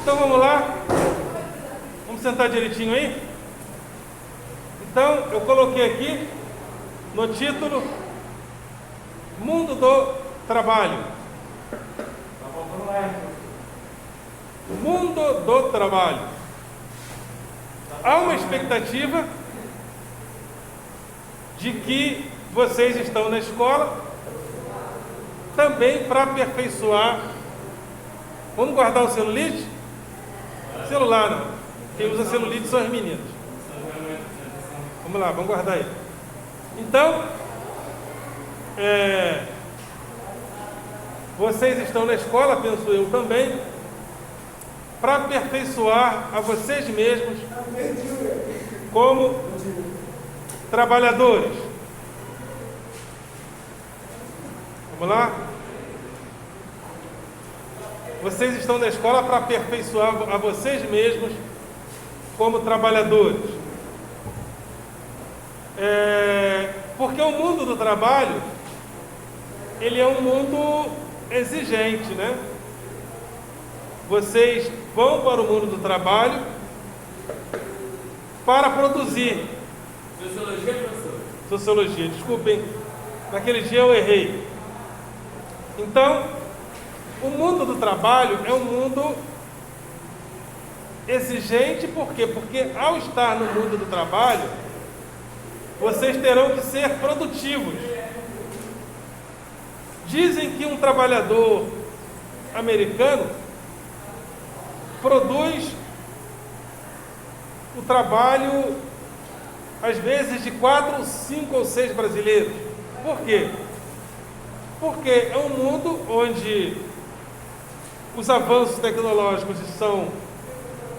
Então vamos lá. Vamos sentar direitinho aí? Então eu coloquei aqui no título Mundo do Trabalho. Mundo do Trabalho. Há uma expectativa de que vocês estão na escola também para aperfeiçoar. Vamos guardar o celulite? Celular não. Quem usa celulite são as meninas. Vamos lá, vamos guardar aí. Então, vocês estão na escola, penso eu também, para aperfeiçoar a vocês mesmos como trabalhadores. Vamos lá? Vocês estão na escola para aperfeiçoar a vocês mesmos como trabalhadores. Porque o mundo do trabalho, ele é um mundo exigente, né? Vocês vão para o mundo do trabalho para produzir. Sociologia, professor? Sociologia, desculpem, naquele dia eu errei. Então, o mundo do trabalho é um mundo exigente, por quê? Porque ao estar no mundo do trabalho, vocês terão que ser produtivos. Dizem que um trabalhador americano produz o trabalho, às vezes, de 4, 5 ou 6 brasileiros. Por quê? Porque é um mundo onde os avanços tecnológicos estão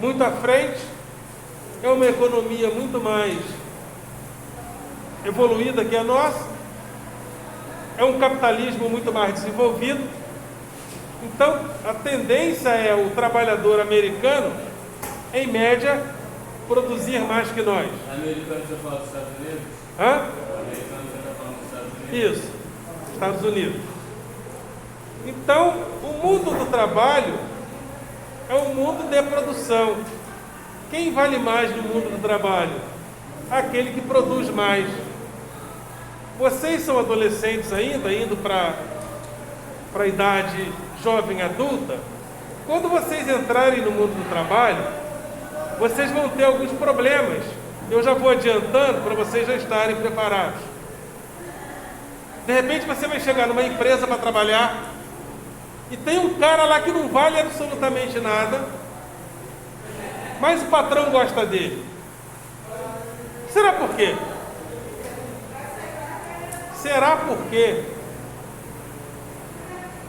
muito à frente, é uma economia muito mais evoluída que a nossa, é um capitalismo muito mais desenvolvido. Então, a tendência é o trabalhador americano, em média, produzir mais que nós. Americano, você fala dos Estados Unidos? Hã? Americano, você está falando dos Estados Unidos? Isso, Estados Unidos. Então, o mundo do trabalho é um mundo de produção. Quem vale mais no mundo do trabalho? Aquele que produz mais. Vocês são adolescentes ainda, indo para a idade jovem adulta. Quando vocês entrarem no mundo do trabalho, vocês vão ter alguns problemas. Eu já vou adiantando para vocês já estarem preparados. De repente você vai chegar numa empresa para trabalhar e tem um cara lá que não vale absolutamente nada, mas o patrão gosta dele. Será por quê? Será porque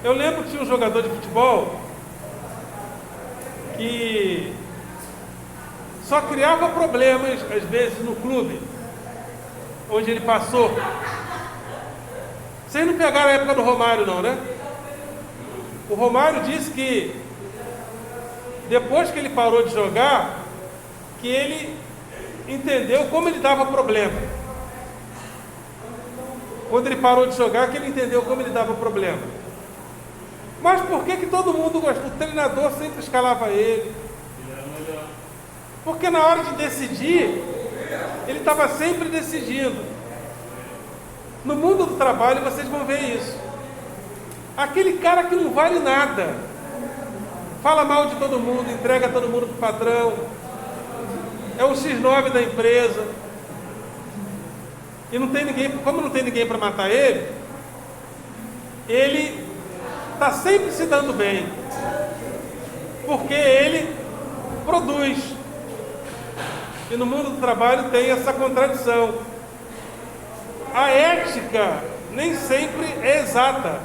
eu lembro que tinha um jogador de futebol que só criava problemas, às vezes, no clube onde ele passou. Vocês não pegaram a época do Romário, não, né? O Romário disse que depois que ele parou de jogar, que ele entendeu como ele dava problema. Quando ele parou de jogar, que ele entendeu como ele dava problema. Mas por que todo mundo gostou? O treinador sempre escalava ele. Porque na hora de decidir, ele estava sempre decidindo. No mundo do trabalho vocês vão ver isso. Aquele cara que não vale nada, fala mal de todo mundo, entrega todo mundo para o patrão, é o X9 da empresa, e não tem ninguém, como não tem ninguém para matar ele está sempre se dando bem, porque ele produz. E no mundo do trabalho tem essa contradição. A ética nem sempre é exata,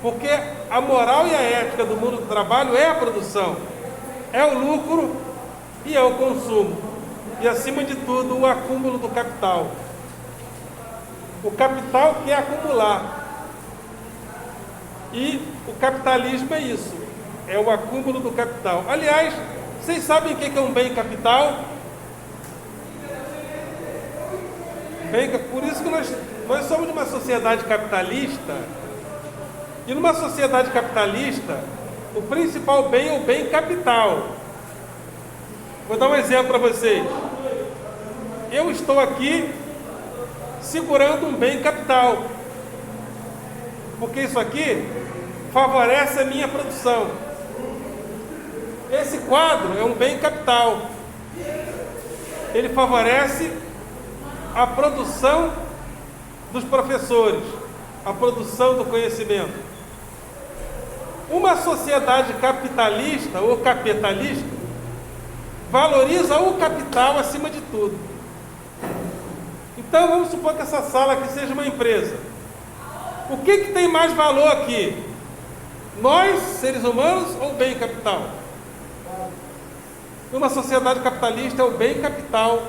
porque a moral e a ética do mundo do trabalho é a produção, é o lucro e é o consumo, e acima de tudo o acúmulo do capital. O capital quer acumular, e o capitalismo é isso, é o acúmulo do capital. Aliás, vocês sabem o que é um bem capital? Por isso que nós somos de uma sociedade capitalista, e numa sociedade capitalista O principal bem é o bem capital. Vou dar um exemplo para vocês. Eu estou aqui segurando um bem capital, porque isso aqui favorece a minha produção. Esse quadro é um bem capital. Ele favorece a produção dos professores, a produção do conhecimento. Uma sociedade capitalista ou capitalista valoriza o capital acima de tudo. Então vamos supor que essa sala aqui seja uma empresa. O que tem mais valor aqui? Nós, seres humanos, ou o bem capital? Numa sociedade capitalista é o bem capital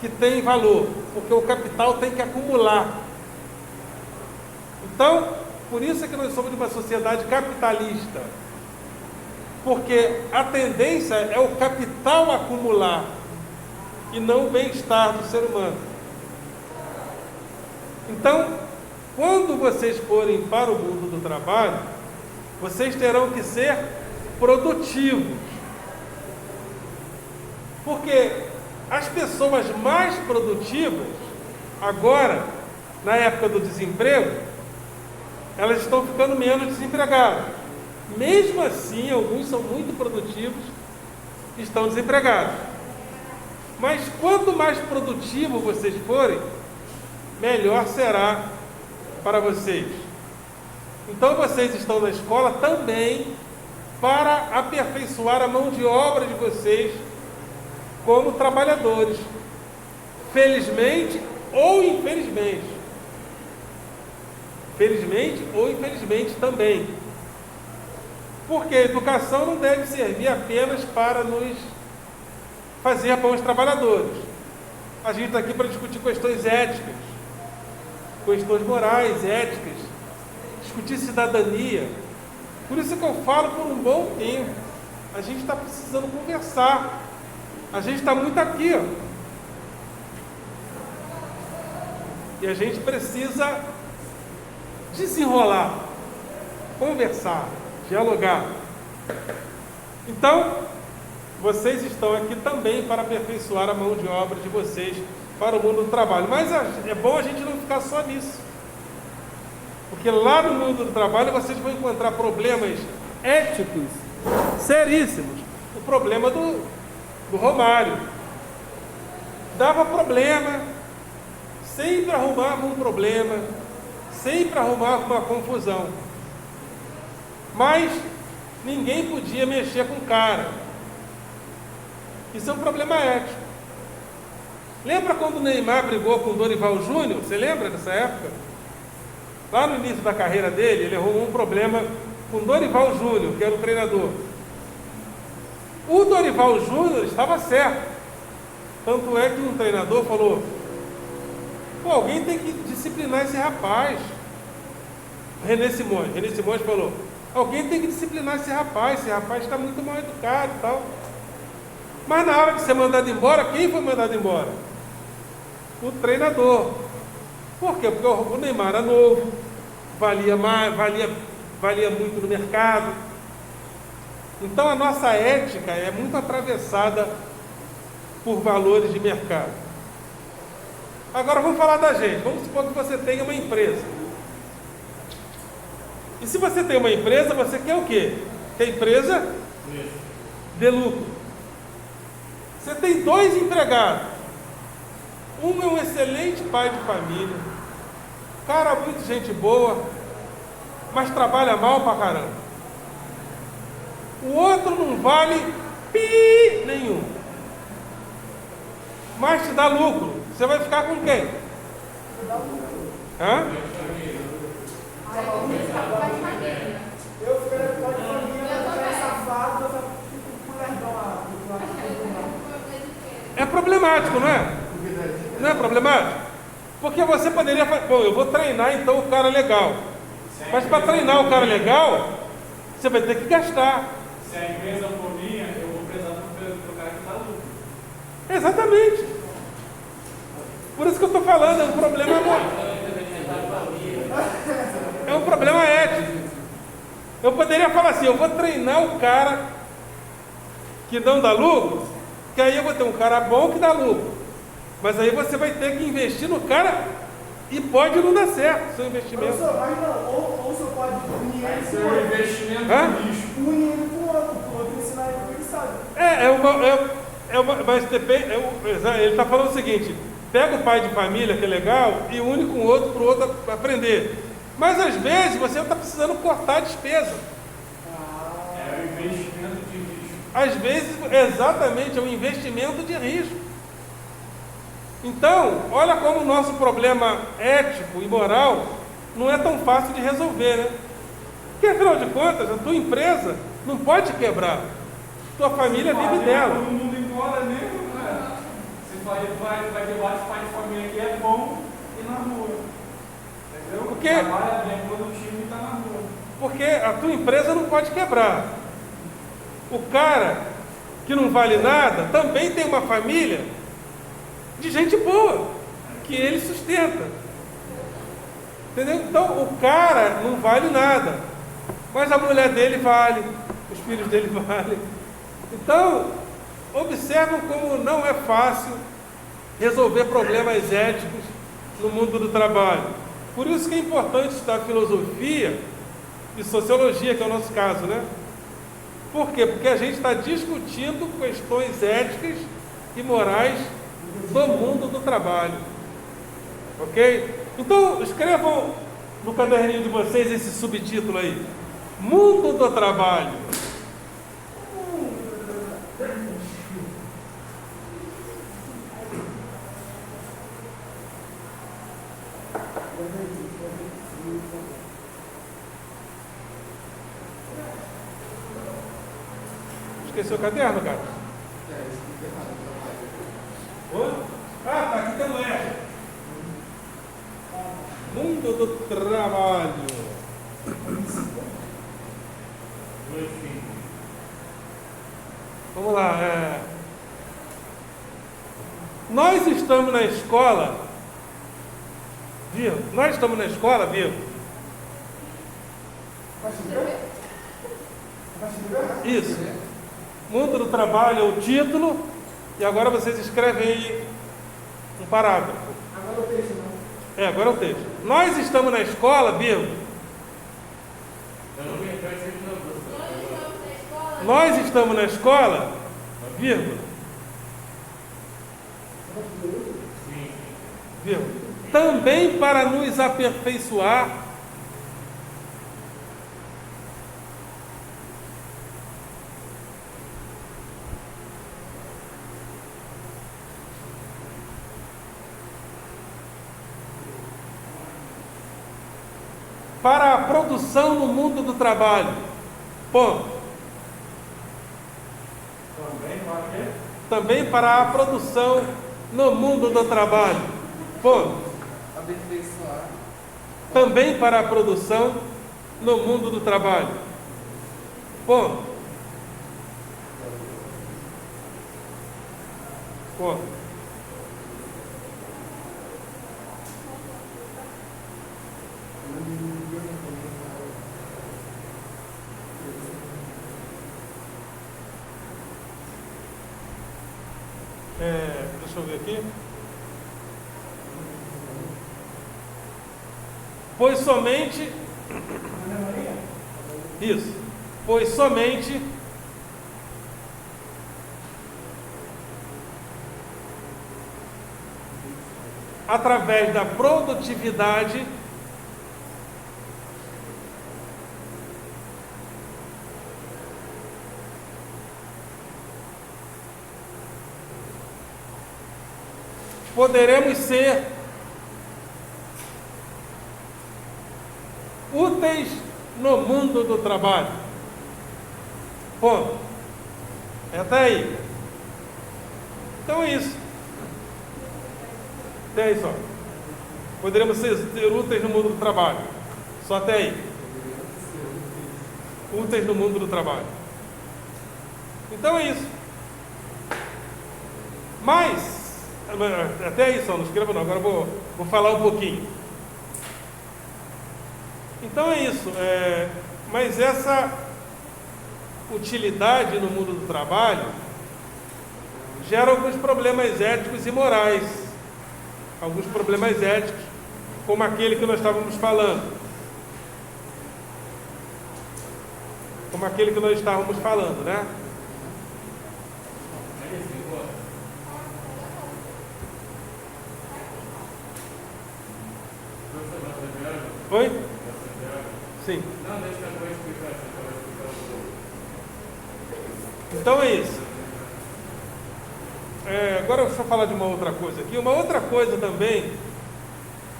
que tem valor, porque o capital tem que acumular. Então, por isso é que nós somos de uma sociedade capitalista, porque a tendência é o capital acumular e não o bem-estar do ser humano. Então, quando vocês forem para o mundo do trabalho, vocês terão que ser produtivos, porque as pessoas mais produtivas, agora, na época do desemprego, elas estão ficando menos desempregadas. Mesmo assim, alguns são muito produtivos e estão desempregados. Mas quanto mais produtivo vocês forem, melhor será para vocês. Então vocês estão na escola também para aperfeiçoar a mão de obra de vocês como trabalhadores, felizmente ou infelizmente. Felizmente ou infelizmente também. Porque a educação não deve servir apenas para nos fazer bons trabalhadores. A gente está aqui para discutir questões éticas, questões morais, éticas, discutir cidadania. Por isso que eu falo por um bom tempo. A gente está precisando conversar. A gente está muito aqui, ó. E a gente precisa desenrolar, conversar, dialogar. Então, vocês estão aqui também para aperfeiçoar a mão de obra de vocês para o mundo do trabalho. Mas é bom a gente não ficar só nisso, porque lá no mundo do trabalho vocês vão encontrar problemas éticos seríssimos. O problema do Romário dava problema, sempre arrumava um problema, sempre arrumava uma confusão, mas ninguém podia mexer com o cara. Isso é um problema ético. Lembra quando o Neymar brigou com o Dorival Júnior? Você lembra dessa época? Lá no início da carreira dele, ele arrumou um problema com o Dorival Júnior, que era o treinador. O Dorival Júnior estava certo. Tanto é que um treinador falou: pô, alguém tem que disciplinar esse rapaz. René Simões falou: alguém tem que disciplinar esse rapaz está muito mal educado e tal. Mas na hora de ser mandado embora, quem foi mandado embora? O treinador. Por quê? Porque o Neymar era novo, valia muito no mercado. Então a nossa ética é muito atravessada por valores de mercado. Agora vamos falar da gente. Vamos supor que você tenha uma empresa. E se você tem uma empresa, você quer o quê? Quer a empresa dê lucro. Você tem 2 empregados. Um é um excelente pai de família, cara muito gente boa, mas trabalha mal pra caramba. O outro não vale pi nenhum, mas te dá lucro. Você vai ficar com quem? Hã? Eu ficaria com a família, safado, eu fico com lerdão. É problemático, não é? Não é problemático? Porque você poderia falar: bom, eu vou treinar então o cara legal. Mas para treinar o cara legal, você vai ter que gastar. Se a empresa for minha, eu vou precisar do cara que dá lucro. Exatamente. Por isso que eu estou falando, é um problema. É um problema ético. Eu poderia falar assim, eu vou treinar o cara que não dá lucro, que aí eu vou ter um cara bom que dá lucro. Mas aí você vai ter que investir no cara e pode não dar certo o seu investimento. Mas não, ou o senhor pode unir ele Esse é com o o outro. investimento Hã? do lixo. Unir ele com o outro ensinar ele o que ele sabe. Mas depende, ele está falando o seguinte, pega o pai de família, que é legal, e une com o outro para o outro aprender. Mas às vezes você está precisando cortar a despesa. É o investimento de lixo. Às vezes, exatamente, é um investimento de risco. Então, olha como o nosso problema ético e moral não é tão fácil de resolver, né? Porque, afinal de contas, a tua empresa não pode quebrar. Tua família vive dela. Todo mundo embora mesmo, né? Você vai ter vários pais de família que é bom e na rua. Entendeu? Porque- Trabalha bem, produtivo e está na rua. Porque a tua empresa não pode quebrar. O cara que não vale nada também tem uma família de gente boa, que ele sustenta. Entendeu? Então o cara não vale nada, mas a mulher dele vale, os filhos dele valem. Então, observam como não é fácil resolver problemas éticos no mundo do trabalho. Por isso que é importante estudar filosofia e sociologia, que é o nosso caso, né? Por quê? Porque a gente está discutindo questões éticas e morais do mundo do trabalho. Ok? Então, escrevam no caderninho de vocês esse subtítulo aí. Mundo do trabalho. Esqueceu o caderno, cara? Oi? Ah, tá aqui tem é. Mundo do trabalho. Vamos lá. Nós estamos na escola, viu? Nós estamos na escola, viu? Vai se ver? Vai se ver? Isso. Mundo do trabalho é o título, e agora vocês escrevem aí um parágrafo. Agora eu vejo, não. Agora é o texto. Nós estamos na escola, vírgula. Nós estamos na escola, vírgula. Vírgula. Também para nos aperfeiçoar para a produção no mundo do trabalho. Ponto. Também para a produção no mundo do trabalho. Ponto. Aperfeiçoar. Também para a produção no mundo do trabalho. Ponto. Ponto. Deixa eu ver aqui. Pois somente. Isso. Pois somente. Através da produtividade poderemos ser úteis no mundo do trabalho. Ponto. Até aí. Então é isso. Até aí só. Poderemos ser úteis no mundo do trabalho. Só até aí. Úteis no mundo do trabalho. Então é isso. Mas até aí só, não escreva não, agora eu vou falar um pouquinho. Então é isso. Mas essa utilidade no mundo do trabalho gera alguns problemas éticos e morais. Alguns problemas éticos, como aquele que nós estávamos falando. Né? Oi? Sim. Então é isso. Agora deixa eu falar de uma outra coisa aqui. Uma outra coisa também,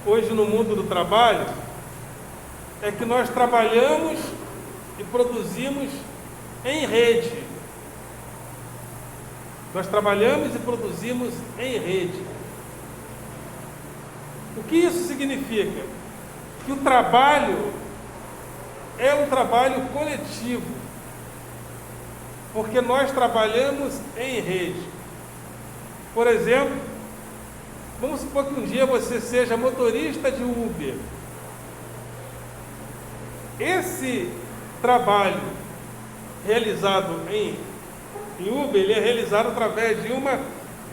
hoje no mundo do trabalho, é que nós trabalhamos e produzimos em rede. Nós trabalhamos e produzimos em rede. O que isso significa? Que o trabalho é um trabalho coletivo, porque nós trabalhamos em rede. Por exemplo, vamos supor que um dia você seja motorista de Uber. Esse trabalho realizado em Uber, ele é realizado através de uma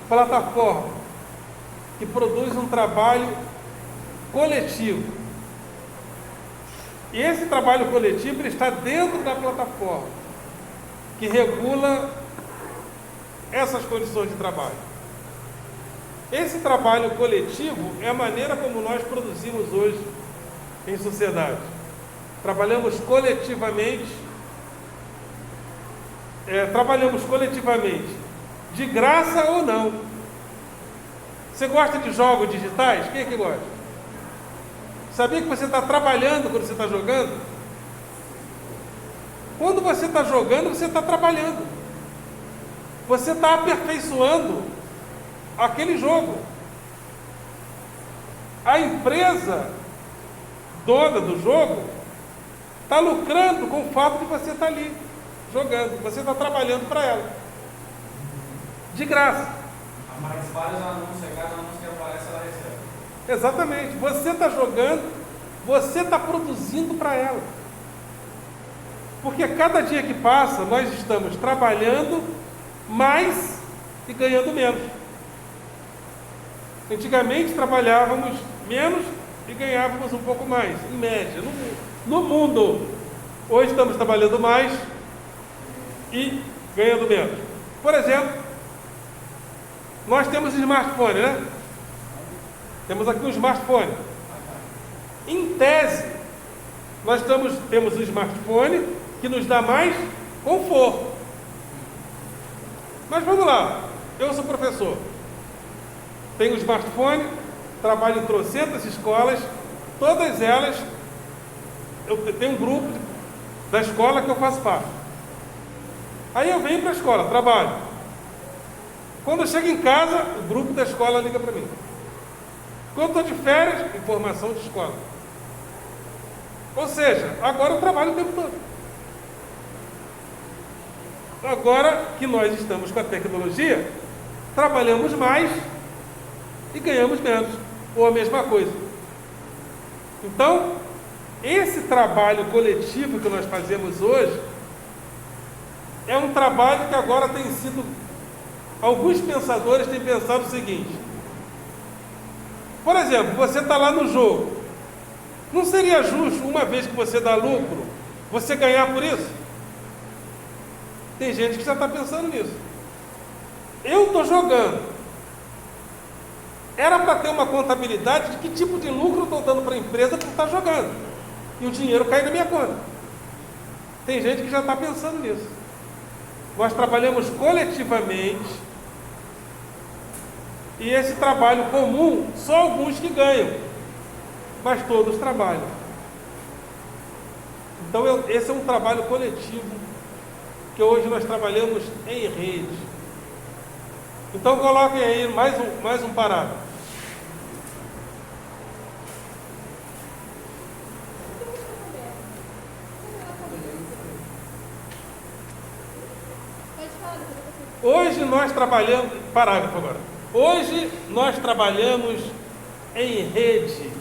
plataforma que produz um trabalho coletivo. E esse trabalho coletivo ele está dentro da plataforma que regula essas condições de trabalho. Esse trabalho coletivo é a maneira como nós produzimos hoje em sociedade. Trabalhamos coletivamente, de graça ou não. Você gosta de jogos digitais? Quem é que gosta? Sabia que você está trabalhando quando você está jogando? Quando você está jogando, você está trabalhando. Você está aperfeiçoando aquele jogo. A empresa dona do jogo está lucrando com o fato de você estar ali jogando. Você está trabalhando para ela. De graça. Mas vários anúncios, cada anúncio que aparece, ela recebe. Exatamente. Você está jogando, você está produzindo para ela. Porque cada dia que passa, nós estamos trabalhando mais e ganhando menos. Antigamente trabalhávamos menos e ganhávamos um pouco mais, em média, no mundo. Hoje estamos trabalhando mais e ganhando menos. Por exemplo, nós temos smartphone, né? Temos aqui um smartphone. Em tese, nós temos um smartphone que nos dá mais conforto. Mas vamos lá, eu sou professor, tenho um smartphone, trabalho em trocentas escolas, todas elas, eu tenho um grupo da escola que eu faço parte. Aí eu venho para a escola, trabalho. Quando eu chego em casa, o grupo da escola liga para mim. Quando estou de férias, informação de escola. Ou seja, agora eu trabalho o tempo todo. Agora que nós estamos com a tecnologia, trabalhamos mais e ganhamos menos, ou a mesma coisa. Então, esse trabalho coletivo que nós fazemos hoje é um trabalho que agora tem sido... Alguns pensadores têm pensado o seguinte: por exemplo, você está lá no jogo, não seria justo, uma vez que você dá lucro, você ganhar por isso? Tem gente que já está pensando nisso. Eu estou jogando, era para ter uma contabilidade de que tipo de lucro eu estou dando para a empresa por estar jogando, e o dinheiro cai na minha conta. Tem gente que já está pensando nisso. Nós trabalhamos coletivamente, e esse trabalho comum, só alguns que ganham, mas todos trabalham. Então esse é um trabalho coletivo, que hoje nós trabalhamos em rede. Então coloquem aí mais um parágrafo. Hoje nós trabalhamos... Parágrafo agora. Hoje nós trabalhamos em rede.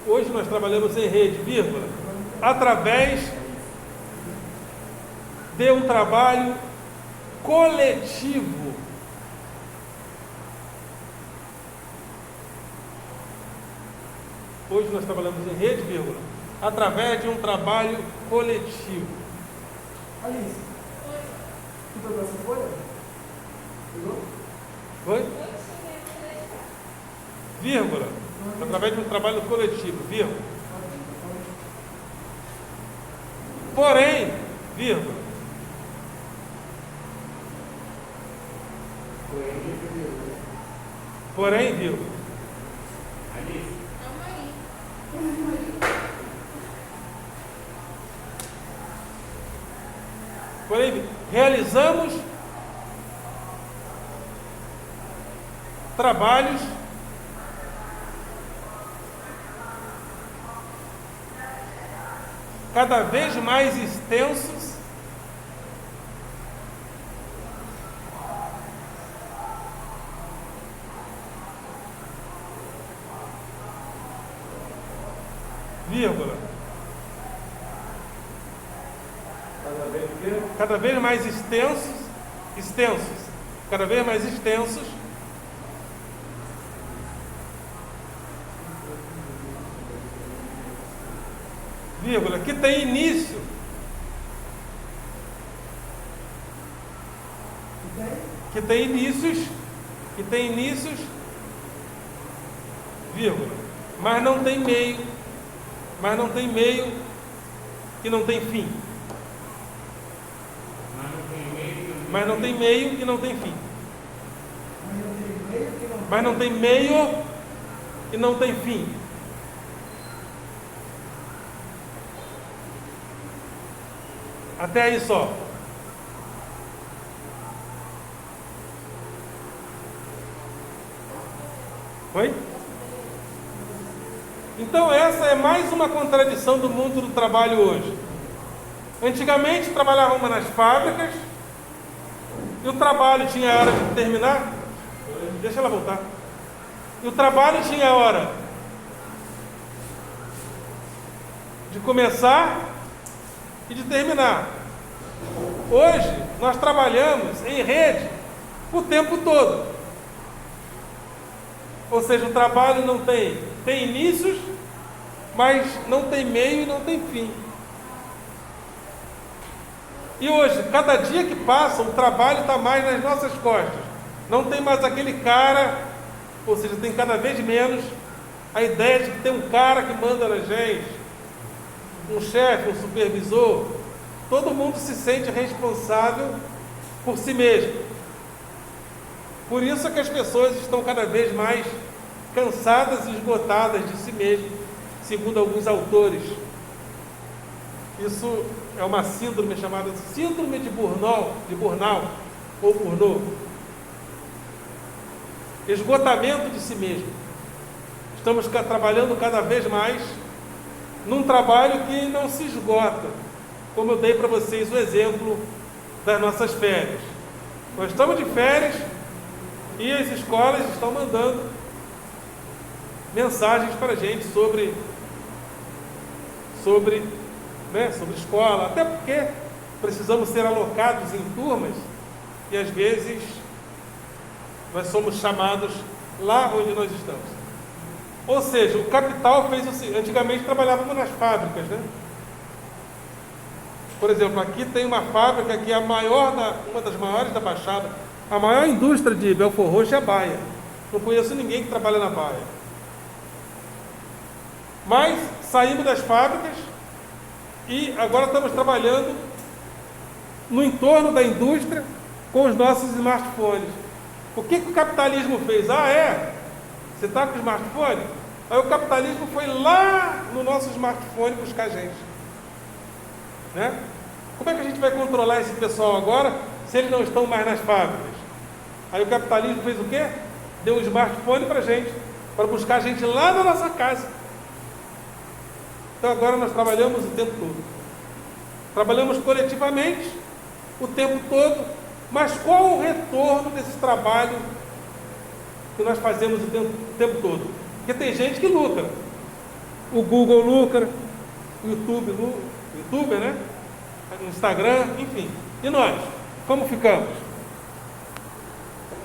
Hoje nós trabalhamos em rede, vírgula, através de um trabalho coletivo. Hoje nós trabalhamos em rede, vírgula, através de um trabalho coletivo. Alice, tu pegou essa folha? Pegou? Foi? Vírgula, através de um trabalho coletivo, vírgula. Porém, vírgula. Porém, vírgula. Porém, realizamos trabalhos cada vez mais extensos vírgula, cada vez mais extensos, cada vez mais extensos, vírgula, que tem início, que tem inícios, vírgula, mas não tem meio e não tem fim. Mas não tem meio e não tem fim. Mas não tem meio e não tem fim. Até aí só. Foi? Então essa é mais uma contradição do mundo do trabalho hoje. Antigamente trabalhávamos nas fábricas e o trabalho tinha hora de terminar. Deixa ela voltar. E o trabalho tinha hora de começar e de terminar. Hoje nós trabalhamos em rede o tempo todo. Ou seja, o trabalho não tem inícios, mas não tem meio e não tem fim. E hoje, cada dia que passa, o trabalho está mais nas nossas costas. Não tem mais aquele cara, ou seja, tem cada vez menos a ideia de que tem um cara que manda na gente, um chefe, um supervisor. Todo mundo se sente responsável por si mesmo. Por isso é que as pessoas estão cada vez mais cansadas e esgotadas de si mesmas, segundo alguns autores. Isso é uma síndrome chamada síndrome de Burnout ou Burnout. Esgotamento de si mesmo. Estamos trabalhando cada vez mais num trabalho que não se esgota, como eu dei para vocês o exemplo das nossas férias. Nós estamos de férias e as escolas estão mandando mensagens para a gente sobre escola, até porque precisamos ser alocados em turmas e às vezes nós somos chamados lá onde nós estamos. Ou seja, o capital fez o seguinte: antigamente trabalhávamos nas fábricas, né? Por exemplo, aqui tem uma fábrica que é uma das maiores da Baixada. A maior indústria de Belford Roxo é a Baia. Não conheço ninguém que trabalha na Baia. Mas saímos das fábricas e agora estamos trabalhando no entorno da indústria com os nossos smartphones. O que o capitalismo fez? Você está com o smartphone? Aí o capitalismo foi lá no nosso smartphone buscar a gente. Né? Como é que a gente vai controlar esse pessoal agora se eles não estão mais nas fábricas? Aí o capitalismo fez o quê? Deu um smartphone para a gente, para buscar a gente lá na nossa casa. Então agora nós trabalhamos o tempo todo. Trabalhamos coletivamente o tempo todo, mas qual o retorno desse trabalho que nós fazemos o tempo todo? Porque tem gente que lucra. o Google lucra, o YouTube, né? O Instagram, enfim. E nós? Como ficamos?